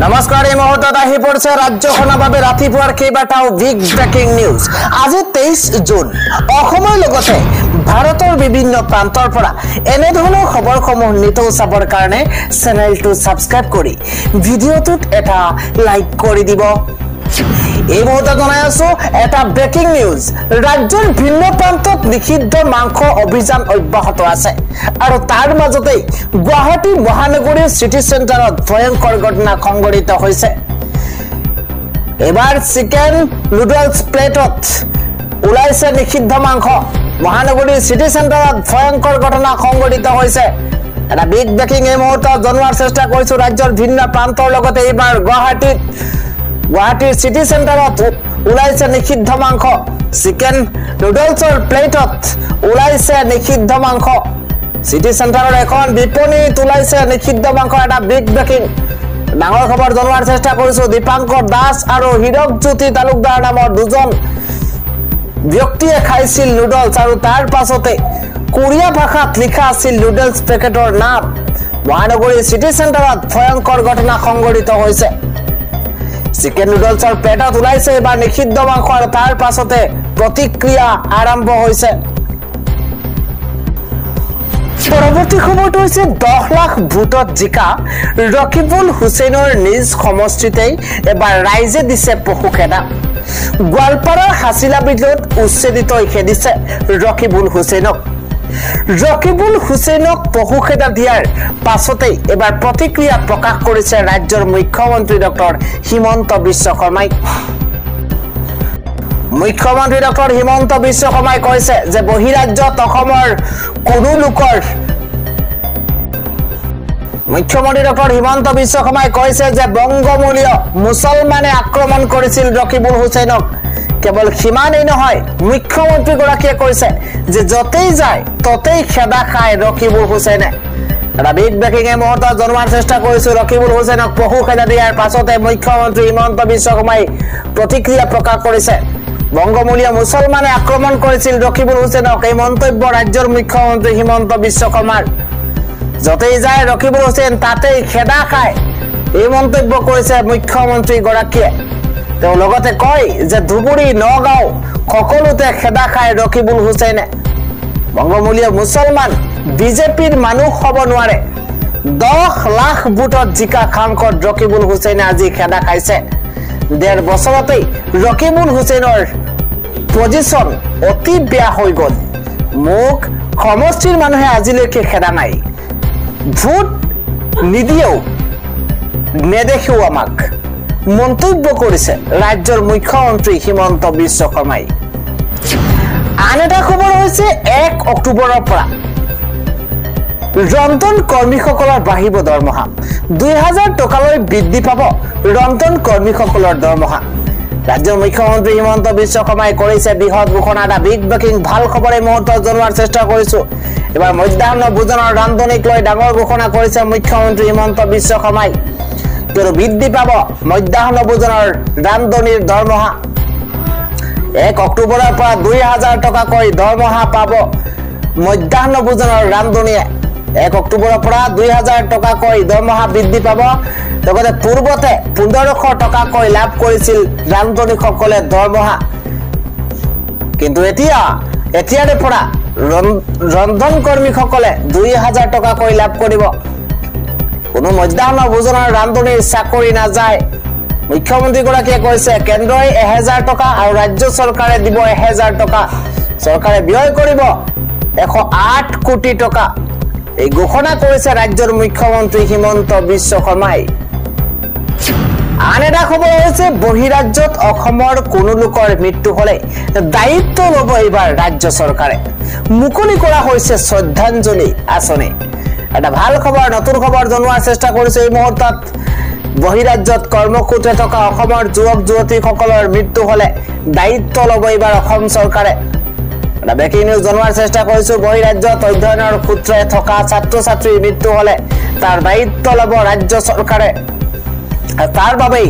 নমস্কাৰ এই মুহূৰ্তত আহি পৰিছে ৰাজ্যখনৰ বাবে ৰাতিপুৱাৰ কেইবাটাও বিগ ব্ৰেকিং নিউজ। আজি 23 জুন অসমৰ লগতে ভাৰতৰ বিভিন্ন প্ৰান্তৰ পৰা এনে ধৰণৰ খবৰসমূহ নিতৌ চাবৰ কাৰণে চেনেলটো সাবস্ক্ৰাইব কৰি ভিডিঅ'টোত এটা লাইক কৰি দিব। এই মুহূৰ্তত জনাই আছো এটা ব্ৰেকিং নিউজ। ৰাজ্যৰ ভিন্ন প্ৰান্তত নিষিদ্ধ মাংস অভিযান অব্যাহত আছে আৰু তাৰ মাজতে গুৱাহাটী মহানগৰীৰ সিটি চেণ্টাৰত ভয়ংকৰ ঘটনা সংঘটিত হৈছে। এবাৰ চিকেন নুডলছ প্লেটত ওলাইছে নিষিদ্ধ মাংস। মহানগৰীৰ সিটি চেণ্টাৰত ভয়ংকৰ ঘটনা সংঘটিত হৈছে। এটা বিগ ব্ৰেকিং এই মুহূৰ্তত জনোৱাৰ চেষ্টা কৰিছো। ৰাজ্যৰ ভিন্ন প্ৰান্তৰ লগতে এইবাৰ গুৱাহাটীৰ সিটি চেণ্টাৰত ওলাইছে নিষিদ্ধ মাংস। চিকেন নুডলছৰ প্লেটত ওলাইছে নিষিদ্ধ মাংস। সিটি চেণ্টাৰৰ এখন বিপণীত ওলাইছে নিষিদ্ধ মাংস। এটা বিগ ব্ৰেকিং ডাঙৰ খবৰ জনোৱাৰ চেষ্টা কৰিছো। দীপাংকৰ দাস আৰু হীৰকজ্যোতি তালুকদাৰ নামৰ দুজন ব্যক্তিয়ে খাইছিল নুডলছ আৰু তাৰ পাছতে কোৰিয়া ভাষাত লিখা আছিল নুডলছ পেকেটৰ নাম। মহানগৰীৰ সিটি চেণ্টাৰত ভয়ংকৰ ঘটনা সংঘটিত হৈছে। চিকেন নুডলছৰ প্লেটত ওলাইছে এবাৰ নিষিদ্ধ মাংস আৰু তাৰ পাছতে প্ৰতিক্ৰিয়া আৰম্ভ হৈছে। পৰৱৰ্তী সময়টো হৈছে 10 লাখ ভোটত জিকা ৰকিবুল হুছেইনৰ নিজ সমষ্টিতেই এবাৰ ৰাইজে দিছে পশুখেদা। গোৱালপাৰাৰ হাছিলা বিলত উচ্ছেদিত খেদিছে ৰকিবুল হুছেইনক। ৰকিবুল হুছেইনক পশুখেদা দিয়াৰ পাছতেই এবাৰ প্ৰতিক্ৰিয়া প্ৰকাশ কৰিছে ৰাজ্যৰ মুখ্যমন্ত্ৰী ডক্টৰ হিমন্ত বিশ্ব শৰ্মাই। মুখ্যমন্ত্ৰী ডক্টৰ হিমন্ত বিশ্ব শৰ্মাই কৈছে যে বহিৰাজ্যত অসমৰ কোনো লোকৰ মুখ্যমন্ত্ৰী ডক্টৰ হিমন্ত বিশ্ব শৰ্মাই কৈছে যে বংগমূলীয় মুছলমানে আক্ৰমণ কৰিছিল ৰকিবুল হুছেইনক। কেৱল সিমানেই নহয়, মুখ্যমন্ত্ৰীগৰাকীয়ে কৈছে যে য'তেই যায় ততেই খেদা খায় ৰকিবুল হুছেইনে। এটা বিগ ব্ৰেকিং এই মুহূৰ্তত জনোৱাৰ চেষ্টা কৰিছো। ৰকিবুল হুছেইনক পশু খেদা দিয়াৰ পাছতে মুখ্যমন্ত্ৰী হিমন্ত বিশ্ব শৰ্মাই প্ৰতিক্ৰিয়া প্ৰকাশ কৰিছে। বংগমূলীয় মুছলমানে আক্ৰমণ কৰিছিল ৰকিবুল হুছেইনক। এই মন্তব্য ৰাজ্যৰ মুখ্যমন্ত্ৰী হিমন্ত বিশ্ব শৰ্মাৰ। য'তেই যায় ৰকিবুল হুছেইন তাতেই খেদা খায়, এই মন্তব্য কৰিছে মুখ্যমন্ত্ৰীগৰাকীয়ে। তেওঁ লগতে কয় যে ধুবুৰী নগাঁও সকলোতে খেদা খায় ৰকিবুল হুছেইনে। বংগমূলীয় মুছলমান বিজেপিৰ মানুহ হ'ব নোৱাৰে। 10 লাখ ভোটত জিকা সাংসদ ৰকিবুল হুছেইনে আজি খেদা খাইছে। 1.5 বছৰতেই ৰকিবুল হুছেইনৰ পজিশ্যন অতি বেয়া হৈ গ'ল। মোক সমষ্টিৰ মানুহে আজিলৈকে খেদা নাই, ভোট নিদিয়েও নেদেখেও আমাক, মন্তব্য কৰিছে ৰাজ্যৰ মুখ্যমন্ত্ৰী হিমন্ত বিশ্ব শৰ্মাই। আন এটা খবৰ হৈছে 1 অক্টোবৰৰ পৰা ৰন্ধন কৰ্মীসকলৰ বাঢ়িব দৰমহা। 2000 টকালৈ বৃদ্ধি পাব ৰন্ধন কৰ্মীসকলৰ দৰমহা। ৰাজ্যৰ মুখ্যমন্ত্ৰী হিমন্ত বিশ্ব শৰ্মাই কৰিছে বৃহৎ ঘোষণা। এটা বিগ ব্ৰেকিং ভাল খবৰ এই মুহূৰ্তত জনোৱাৰ চেষ্টা কৰিছো। এবাৰ মধ্যাহ্ন ভোজনৰ ৰান্ধনীক লৈ ডাঙৰ ঘোষণা কৰিছে মুখ্যমন্ত্ৰী হিমন্ত বিশ্ব শৰ্মাই। কিন্তু বৃদ্ধি পাব মধ্যাহ্ন ভোজনৰ ৰান্ধনীৰ দৰমহা। 1 অক্টোবৰৰ পৰা 2000 টকাকৈ দৰমহা পাব মধ্যাহ্ন ভোজনৰ ৰান্ধনীয়ে। 1 অক্টোবৰৰ পৰা 2000 টকাকৈ দৰমহা বৃদ্ধি পাব। লগতে পূৰ্বতে 1500 টকাকৈ লাভ কৰিছিল ৰান্ধনীসকলে দৰমহা। কিন্তু এতিয়াৰে পৰা ৰন্ধন কৰ্মীসকলে 2000 টকাকৈ লাভ কৰিব। কোনো মধ্যাহ্ন ভোজনৰ ৰান্ধনীৰ চাকৰি নাযায়। মুখ্যমন্ত্ৰীগৰাকীয়ে কৈছে কেন্দ্ৰই 1000 টকা আৰু ৰাজ্য চৰকাৰে দিব 1000 টকা। চৰকাৰে ব্যয় কৰিব 108 কোটি টকা। এই ঘোষণা কৰিছে ৰাজ্যৰ মুখ্যমন্ত্ৰী হিমন্ত বিশ্ব শৰ্মাই। আন এটা খবৰ হৈছে বহিৰাজ্যত অসমৰ কোনো লোকৰ মৃত্যু হলে দায়িত্ব ল'ব এইবাৰ ৰাজ্য চৰকাৰে। মুকলি কৰা হৈছে শ্ৰদ্ধাঞ্জলি আঁচনি। এটা ভাল খবৰ, নতুন খবৰ জনোৱাৰ চেষ্টা কৰিছো এই মুহূৰ্তত। বহিৰাজ্যত কৰ্মসূত্ৰে থকা অসমৰ যুৱক যুৱতীসকলৰ মৃত্যু হলে দায়িত্ব ল'ব এইবাৰ অসম চৰকাৰে। এটা ব্ৰেকিং নিউজ জনোৱাৰ চেষ্টা কৰিছো। বহিৰাজ্যত অধ্যয়নৰ সূত্ৰে থকা ছাত্ৰ ছাত্ৰীৰ মৃত্যু হলে তাৰ দায়িত্ব ল'ব ৰাজ্য চৰকাৰে। তাৰ বাবেই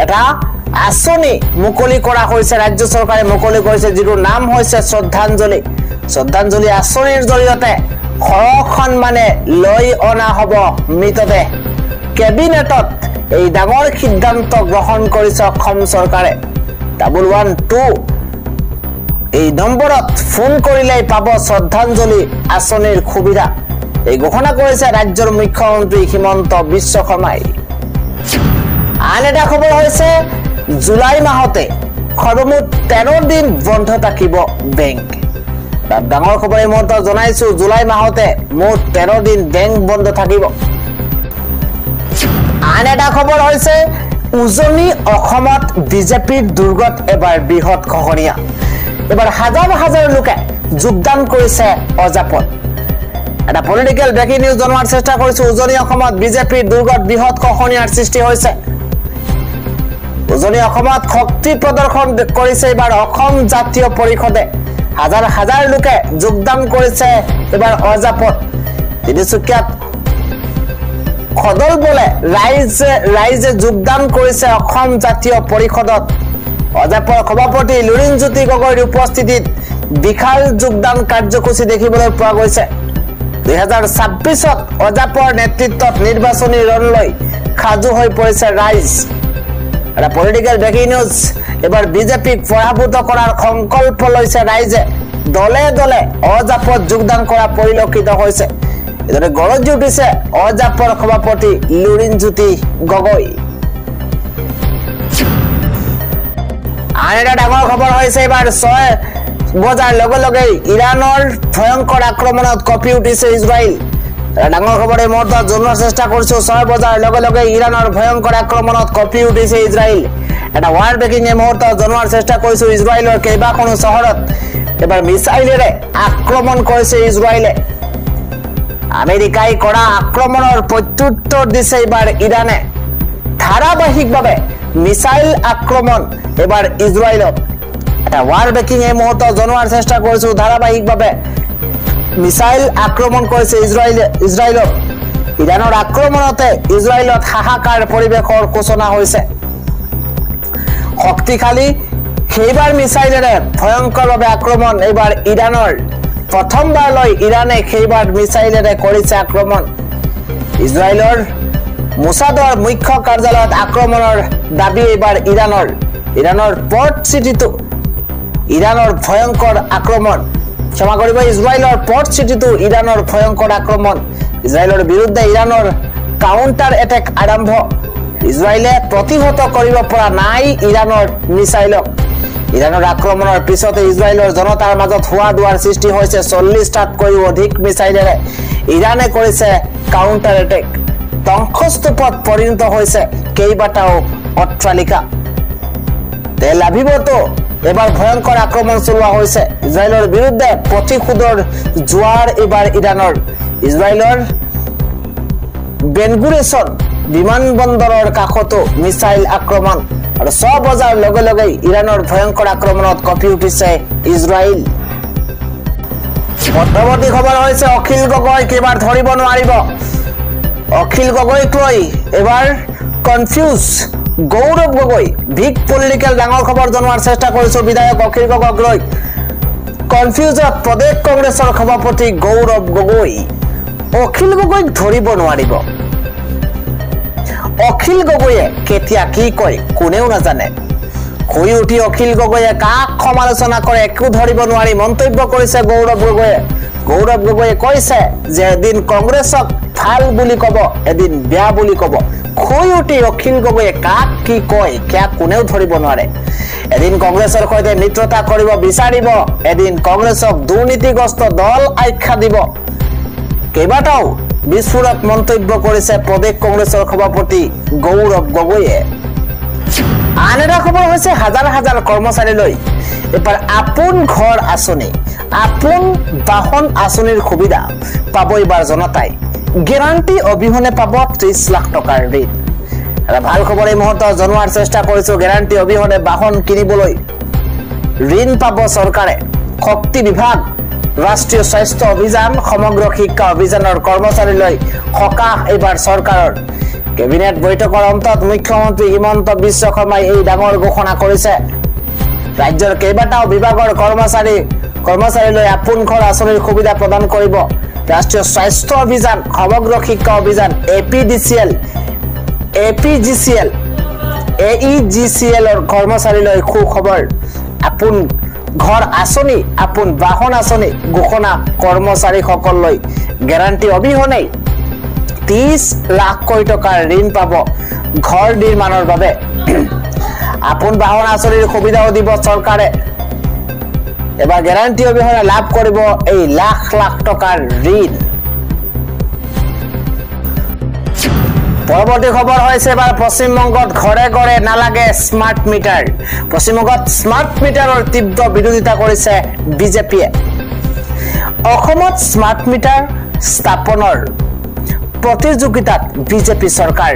এটা আঁচনি মুকলি কৰা হৈছে। ৰাজ্য চৰকাৰে মুকলি কৰিছে, যিটোৰ নাম হৈছে শ্ৰদ্ধাঞ্জলি। শ্ৰদ্ধাঞ্জলি আঁচনিৰ জৰিয়তে সসন্মানে লৈ অনা হ'ব মৃতদেহ। কেবিনেটত এই ডাঙৰ সিদ্ধান্ত গ্ৰহণ কৰিছে অসম চৰকাৰে 112 এই নম্বৰত ফোন কৰিলেই পাব শ্ৰদ্ধাঞ্জলি আঁচনিৰ সুবিধা এই ঘোষণা কৰিছে ৰাজ্যৰ মুখ্যমন্ত্ৰী হিমন্ত বিশ্ব শৰ্মাই আন এটা খবৰ হৈছে জুলাই মাহতে সৰ্বমুঠ 13 দিন বন্ধ থাকিব বেংক ডাঙৰ খবৰ এই মুহূৰ্তত জনাইছো জুলাই মাহতে মুঠ 13 দিন বেংক বন্ধ থাকিব আন এটা খবৰ হৈছে উজনি অসমত বিজেপিৰ দুৰ্গত এবাৰ বৃহৎ খহনীয়া এবাৰ হাজাৰ হাজাৰ লোকে যোগদান কৰিছে অজাপত এটা পলিটিক্যাল ব্ৰেকিং নিউজ জনোৱাৰ চেষ্টা কৰিছো উজনি অসমত বিজেপিৰ দুৰ্গত বৃহৎ খহনীয়াৰ সৃষ্টি হৈছে উজনি অসমত শক্তি প্ৰদৰ্শন কৰিছে এবাৰ অসম জাতীয় পৰিষদে হাজাৰ হাজাৰ লোকে যোগদান কৰিছে এবাৰ অজাপত তিনিচুকীয়াত খদল বলে ৰাইজে যোগদান কৰিছে অসম জাতীয় পৰিষদত অজাপৰ সভাপতি লুৰিণজ্যোতি গগৈৰ উপস্থিতিত বিশাল যোগদান কাৰ্যসূচী দেখিবলৈ পোৱা গৈছে 2026ত অজাপৰ নেতৃত্বত নিৰ্বাচনী ৰণলৈ সাজু হৈ পৰিছে ৰাইজ এটা পলিটিক্যাল ব্ৰেকিং নিউজ এবাৰ বিজেপিক পৰাভূত কৰাৰ সংকল্প লৈছে ৰাইজে দলে দলে অজাপত যোগদান কৰা পৰিলক্ষিত হৈছে এদৰে গৰজি উঠিছে অজাপৰ সভাপতি লুৰিণজ্যোতি গগৈ আন এটা ডাঙৰ খবৰ হৈছে এবাৰ 6 বজাৰ লগে লগে ইৰাণৰ ভয়ংকৰ আক্ৰমণত কঁপি উঠিছে ইজৰাইল ডাঙৰ খবৰ এই মুহূৰ্তত জনোৱাৰ চেষ্টা কৰিছো 6 বজাৰ লগে লগে ইৰাণৰ ভয়ংকৰ আক্ৰমণত কঁপি উঠিছে ইজৰাইল এটা ৱাৰ ব্ৰেকিং এই মুহূৰ্তত জনোৱাৰ চেষ্টা কৰিছো ইজৰাইলৰ কেইবাখনো চহৰত এবাৰ মিছাইলেৰে আক্ৰমণ কৰিছে ইজৰাইলে আমেৰিকাই কৰা আক্ৰমণৰ প্ৰত্যুত্তৰ দিছে এবাৰ ইৰাণে ধাৰাবাহিকভাৱে মিছাইল আক্ৰমণ এবাৰ ইজৰাইলত এটা ৱাৰ ব্ৰেকিং এই মুহূৰ্তত জনোৱাৰ চেষ্টা কৰিছো ধাৰাবাহিকভাৱে মিছাইল আক্ৰমণ কৰিছে ইজৰাইলত ইৰাণৰ আক্ৰমণতে ইজৰাইলত হাহাকাৰ পৰিৱেশৰ সূচনা হৈছে শক্তিশালী সেইবাৰ মিছাইলেৰে ভয়ংকৰভাৱে আক্ৰমণ এবাৰ ইৰাণৰ প্ৰথমবাৰলৈ ইৰাণে সেইবাৰ মিছাইলেৰে কৰিছে আক্ৰমণ ইজৰাইলৰ মোছাদৰ মুখ্য কাৰ্যালয়ত আক্ৰমণৰ দাবী এবাৰ ইৰাণৰ পৰ্ট চিটিটো ইৰাণৰ ভয়ংকৰ আক্ৰমণ ক্ষমা কৰিব ইজৰাইলৰ পৰ্ট চিটিটো ইৰাণৰ ভয়ংকৰ আক্ৰমণ ইজৰাইলৰ বিৰুদ্ধে ইৰাণৰ কাউন্টাৰ এটেক আৰম্ভ ইজৰাইলে প্ৰতিহত কৰিব পৰা নাই ইৰাণৰ মিছাইলক ইৰাণৰ আক্ৰমণৰ পিছতে ইজৰাইলৰ জনতাৰ মাজত হোৱা দুৱাৰ সৃষ্টি হৈছে 40টাতকৈও অধিক মিছাইলেৰে ইৰাণে কৰিছে কাউন্টাৰ এটেক ধ্বংসস্তূপত পৰিণত হৈছে কেইবাটাও অট্টালিকা তেল আভিৱতো এবাৰ ভয়ংকৰ আক্ৰমণ চলোৱা হৈছে ইজৰাইলৰ বিৰুদ্ধে প্ৰতিশোধৰ জোৱাৰ এবাৰ ইজৰাইলৰ বেনগুৰিছন বিমানবন্দৰৰ কাষতো মিছাইল আক্ৰমণ আৰু 6 বজাৰ লগে লগে ইৰাণৰ ভয়ংকৰ আক্ৰমণত কঁপি উঠিছে ইজৰাইল পৰৱৰ্তী খবৰ হৈছে অখিল গগৈক এবাৰ ধৰিব নোৱাৰিব অখিল গগৈক লৈ এবাৰ confuse Gaurav Gogoi big political ডাঙৰ খবৰ জনোৱাৰ চেষ্টা কৰিছো বিধায়ক অখিল গগৈক লৈ কনফিউজত প্ৰদেশ কংগ্ৰেছৰ সভাপতি গৌৰৱ গগৈ অখিল গগৈক ধৰিব নোৱাৰিব অখিল গগৈয়ে কেতিয়া কি কয় কোনেও নাজানে হৈ উঠি অখিল গগৈয়ে কাক সমালোচনা কৰে একো ধৰিব নোৱাৰি মন্তব্য কৰিছে গৌৰৱ গগৈয়ে কৈছে যে এদিন কংগ্ৰেছক ভাল বুলি কব এদিন বেয়া বুলি কব হৈ উঠি অখিল গগৈয়ে কাক কি কয় কিয়া কোনেও ধৰিব নোৱাৰে এদিন কংগ্ৰেছৰ সৈতে মিত্ৰতা কৰিব বিচাৰিব এদিন কংগ্ৰেছক দুৰ্নীতিগ্ৰস্ত দল আখ্যা দিব কেইবাটাও বিস্ফোৰক মন্তব্য কৰিছে প্ৰদেশ কংগ্ৰেছৰ সভাপতি গৌৰৱ গগৈয়ে আন এটা খবৰ হৈছে হাজাৰ হাজাৰ কৰ্মচাৰীলৈ এবাৰ আপোন ঘৰ আঁচনি আপোন বাহন আঁচনিৰ সুবিধা পাব এবাৰ জনতাই গ্যাৰান্টি অবিহনে পাব 30 লাখ টকাৰ ঋণ এটা ভাল খবৰ এই মুহূৰ্তত জনোৱাৰ চেষ্টা কৰিছো গ্যাৰান্টি অবিহনে বাহন কিনিবলৈ ঋণ পাব চৰকাৰে শক্তি বিভাগ ৰাষ্ট্ৰীয় স্বাস্থ্য অভিযান সমগ্ৰ শিক্ষা অভিযানৰ কৰ্মচাৰীলৈ সকাহ এবাৰ চৰকাৰৰ কেবিনেট বৈঠকৰ অন্তত মুখ্যমন্ত্ৰী হিমন্ত বিশ্ব শৰ্মাই এই ডাঙৰ ঘোষণা কৰিছে ৰাজ্যৰ কেইবাটাও বিভাগৰ কৰ্মচাৰীলৈ আপোন ঘৰ আঁচনিৰ সুবিধা প্ৰদান কৰিব ৰাষ্ট্ৰীয় স্বাস্থ্য অভিযান সমগ্ৰ শিক্ষা অভিযান APDCL APGCL AEGCLৰ কৰ্মচাৰীলৈ সুখবৰ আপোন ঘৰ আঁচনি আপোন বাহন আঁচনি ঘোষণা কৰ্মচাৰীসকললৈ গ্যাৰান্টি অবিহনে 30 লাখ কোটি টকাৰ ঋণ পাব ঘৰ নিৰ্মাণৰ বাবে আপোন বাহন আঁচনিৰ সুবিধাও দিব চৰকাৰে এবাৰ গ্যাৰান্টি অবিহনে লাভ কৰিব এই লাখ লাখ টকাৰ ঋণ পৰৱৰ্তী খবৰ হৈছে এবাৰ পশ্চিমবংগত ঘৰে ঘৰে নালাগে স্মাৰ্ট মিটাৰ পশ্চিমবংগত স্মাৰ্ট মিটাৰৰ তীব্ৰ বিৰোধিতা কৰিছে বিজেপিয়ে অসমত স্মাৰ্ট মিটাৰ স্থাপনৰ প্ৰতিযোগিতাত বিজেপি চৰকাৰ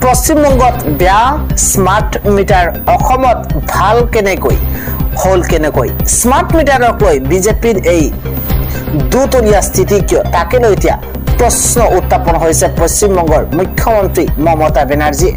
পশ্চিমবংগত বেয়া স্মাৰ্ট মিটাৰ অসমত ভাল কেনেকৈ হল কেনেকৈ স্মাৰ্ট মিটাৰক লৈ বিজেপিৰ এই দুতলীয়া স্থিতি কিয় তাকে লৈ এতিয়া প্ৰশ্ন উত্থাপন হৈছে পশ্চিমবংগৰ মুখ্যমন্ত্ৰী মমতা বেনাৰ্জী